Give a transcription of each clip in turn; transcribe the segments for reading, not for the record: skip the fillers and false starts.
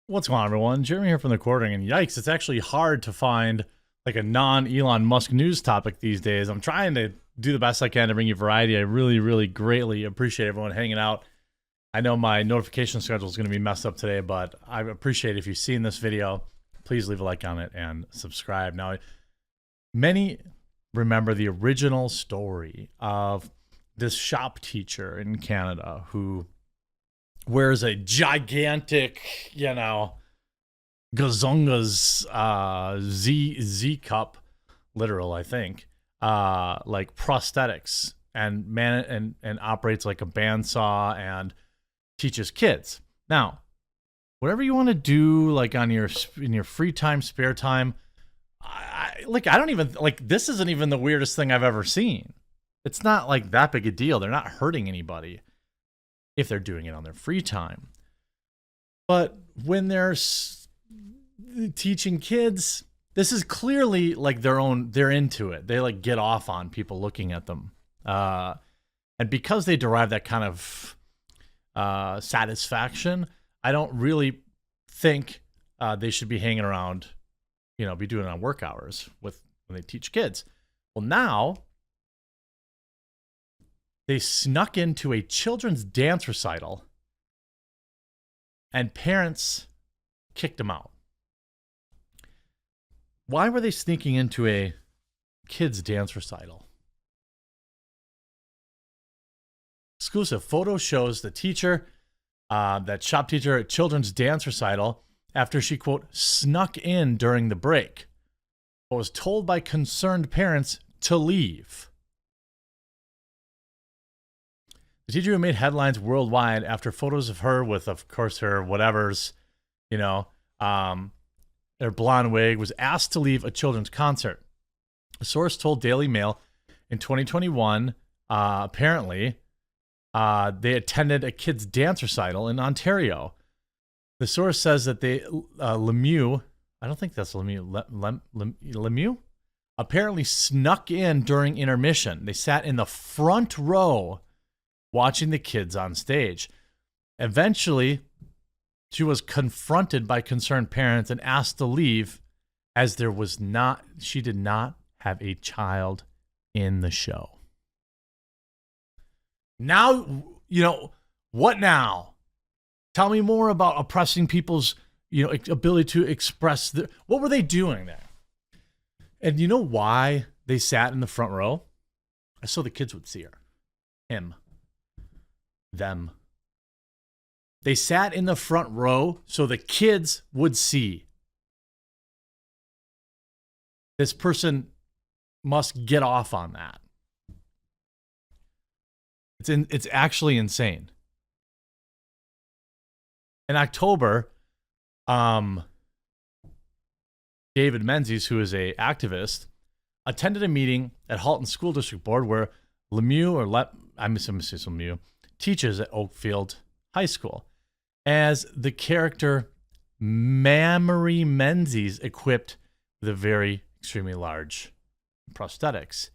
What's going on, everyone? Jeremy here from the Quartering, and yikes, it's actually hard to find like a non-Elon Musk news topic these days. I'm trying to do the best I can to bring you variety. I really greatly appreciate everyone hanging out. I know my notification schedule is going to be messed up today, but I appreciate if you've seen this video, please leave a like on it and subscribe. Now, many remember the original story of this shop teacher in Canada who wears a gigantic, Gazunga's Z cup, literal, I think, like prosthetics, and operates like a bandsaw and teaches kids. Now, whatever you want to do, like in your free time, spare time, I don't even like, this isn't even the weirdest thing I've ever seen. It's not like that big a deal. They're not hurting anybody if they're doing it on their free time. But when they're teaching kids, this is clearly like they're into it. They like get off on people looking at them. And because they derive that kind of satisfaction, I don't really think they should be hanging around, be doing it on work hours when they teach kids. Well, now they snuck into a children's dance recital and parents kicked them out. Why were they sneaking into a kids' dance recital? Exclusive photo shows the teacher, that shop teacher at children's dance recital, after she, quote, snuck in during the break, but was told by concerned parents to leave. The teacher who made headlines worldwide after photos of her with, of course, her whatevers, her blonde wig, was asked to leave a children's concert. A source told Daily Mail in 2021, apparently, they attended a kids' dance recital in Ontario. The source says that Lemieux, I don't think that's Lemieux, Lemieux, apparently snuck in during intermission. They sat in the front row watching the kids on stage. Eventually, she was confronted by concerned parents and asked to leave, as she did not have a child in the show. Now, what now? Tell me more about oppressing people's, ability to express what were they doing there? And you know why they sat in the front row? So the kids would see her. Him. Them. They sat in the front row so the kids would see. This person must get off on that. It's actually insane. In October, David Menzies, who is an activist, attended a meeting at Halton School District Board where Lemieux teaches at Oakfield High School, as the character Mamrie Menzies equipped with a very extremely large prosthetics.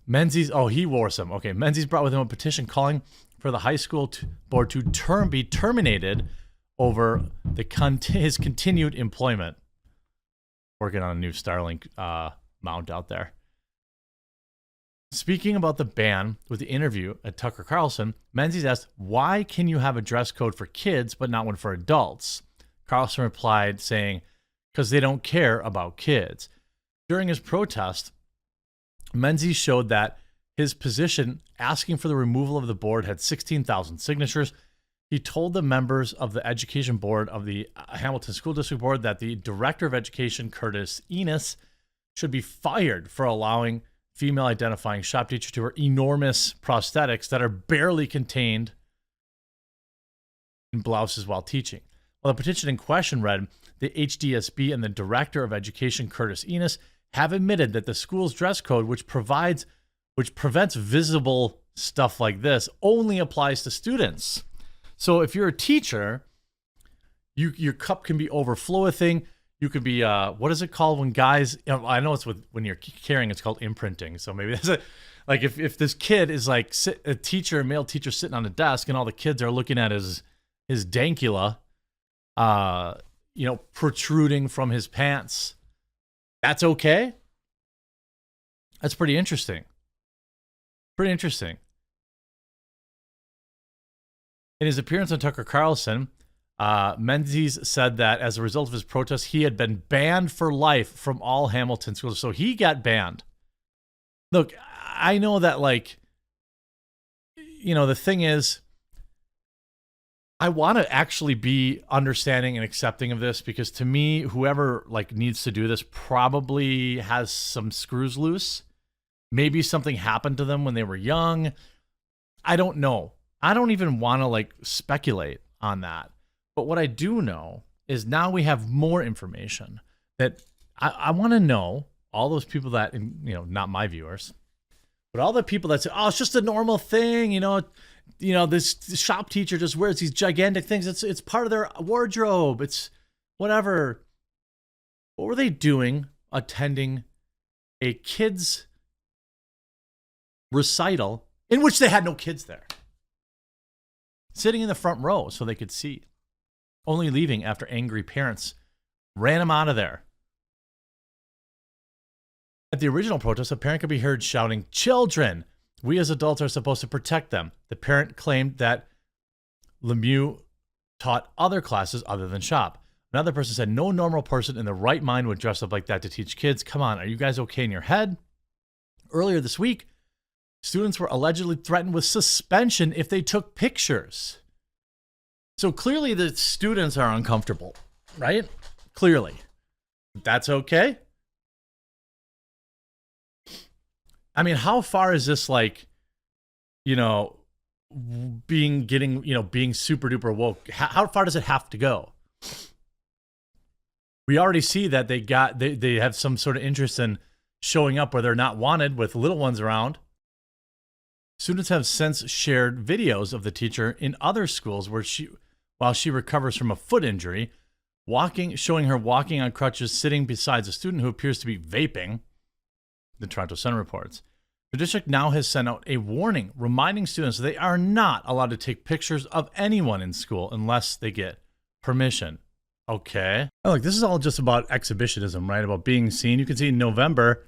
Menzies, he wore some. Okay, Menzies brought with him a petition calling for the high school board to be terminated over his continued employment working on a new Starlink mount out there. Speaking about the ban with the interview at Tucker Carlson, Menzies asked, why can you have a dress code for kids but not one for adults? Carlson replied saying, because they don't care about kids. During his protest, Menzies showed that his position asking for the removal of the board had 16,000 signatures. He told the members of the education board of the Hamilton School District Board that the director of education, Curtis Enos, should be fired for allowing female identifying shop teacher to wear enormous prosthetics that are barely contained in blouses while teaching. Well, the petition in question read, the HDSB and the director of education, Curtis Enos, have admitted that the school's dress code, which prevents visible stuff like this, only applies to students. So if you're a teacher, your cup can be overflowing. You could be, what is it called when guys, I know it's when you're carrying, it's called imprinting. So maybe that's like if this kid is like a male teacher sitting on a desk and all the kids are looking at his dankula, protruding from his pants. That's okay? That's pretty interesting. Pretty interesting. In his appearance on Tucker Carlson, Menzies said that as a result of his protest, he had been banned for life from all Hamilton schools. So he got banned. Look, I know that, like, the thing is, I want to actually be understanding and accepting of this, because to me, whoever needs to do this probably has some screws loose. Maybe something happened to them when they were young. I don't know. I don't even want to speculate on that. But what I do know is now we have more information that I want to know. All those people that, not my viewers, but all the people that say, oh, it's just a normal thing, this shop teacher just wears these gigantic things. It's part of their wardrobe. It's whatever. What were they doing attending a kids' recital in which they had no kids there? Sitting in the front row so they could see. Only leaving after angry parents ran them out of there. At the original protest, a parent could be heard shouting, "Children! We as adults are supposed to protect them." The parent claimed that Lemieux taught other classes other than shop. Another person said, "No normal person in the right mind would dress up like that to teach kids. Come on, are you guys okay in your head?" Earlier this week, students were allegedly threatened with suspension if they took pictures. So clearly the students are uncomfortable, right? Clearly. That's okay. I mean, how far is this being super duper woke? How far does it have to go? We already see that they have some sort of interest in showing up where they're not wanted with little ones around. Students have since shared videos of the teacher in other schools while she recovers from a foot injury, showing her walking on crutches, sitting beside a student who appears to be vaping. The Toronto Sun reports. The district now has sent out a warning reminding students they are not allowed to take pictures of anyone in school unless they get permission. Okay. Oh, look, this is all just about exhibitionism, right? About being seen. You can see in November,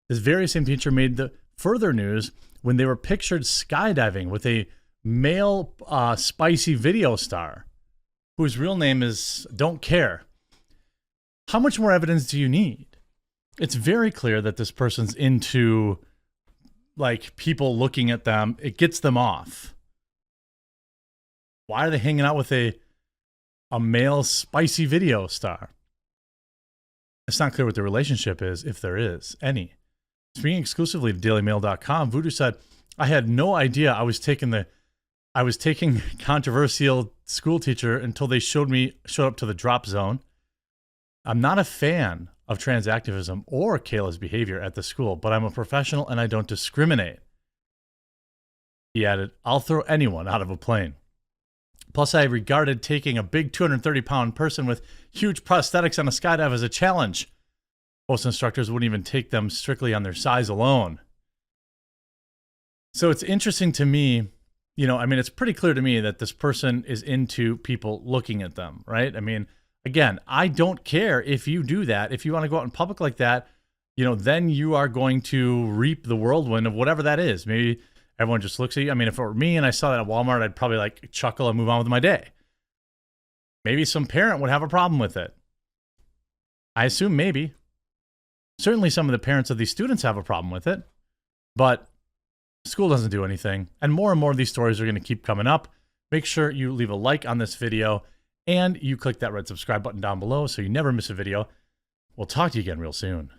this very same teacher made the further news when they were pictured skydiving with a male spicy video star whose real name is Don't Care. How much more evidence do you need? It's very clear that this person's into people looking at them. It gets them off. Why are they hanging out with a male spicy video star? It's not clear what the relationship is, if there is any. Speaking exclusively to dailymail.com, Voodoo said, "I had no idea I was taking controversial school teacher until they showed up to the drop zone. I'm not a fan of trans activism or Kayla's behavior at the school, but I'm a professional and I don't discriminate." He added, "I'll throw anyone out of a plane. Plus, I regarded taking a big 230-pound person with huge prosthetics on a skydive as a challenge. Most instructors wouldn't even take them strictly on their size alone." So it's interesting to me, it's pretty clear to me that this person is into people looking at them, right? I mean, again, I don't care if you do that. If you want to go out in public like that, then you are going to reap the whirlwind of whatever that is. Maybe everyone just looks at you. I mean, if it were me and I saw that at Walmart, I'd probably chuckle and move on with my day. Maybe some parent would have a problem with it. I assume maybe. Certainly some of the parents of these students have a problem with it, but school doesn't do anything. And more of these stories are going to keep coming up. Make sure you leave a like on this video and you click that red subscribe button down below so you never miss a video. We'll talk to you again real soon.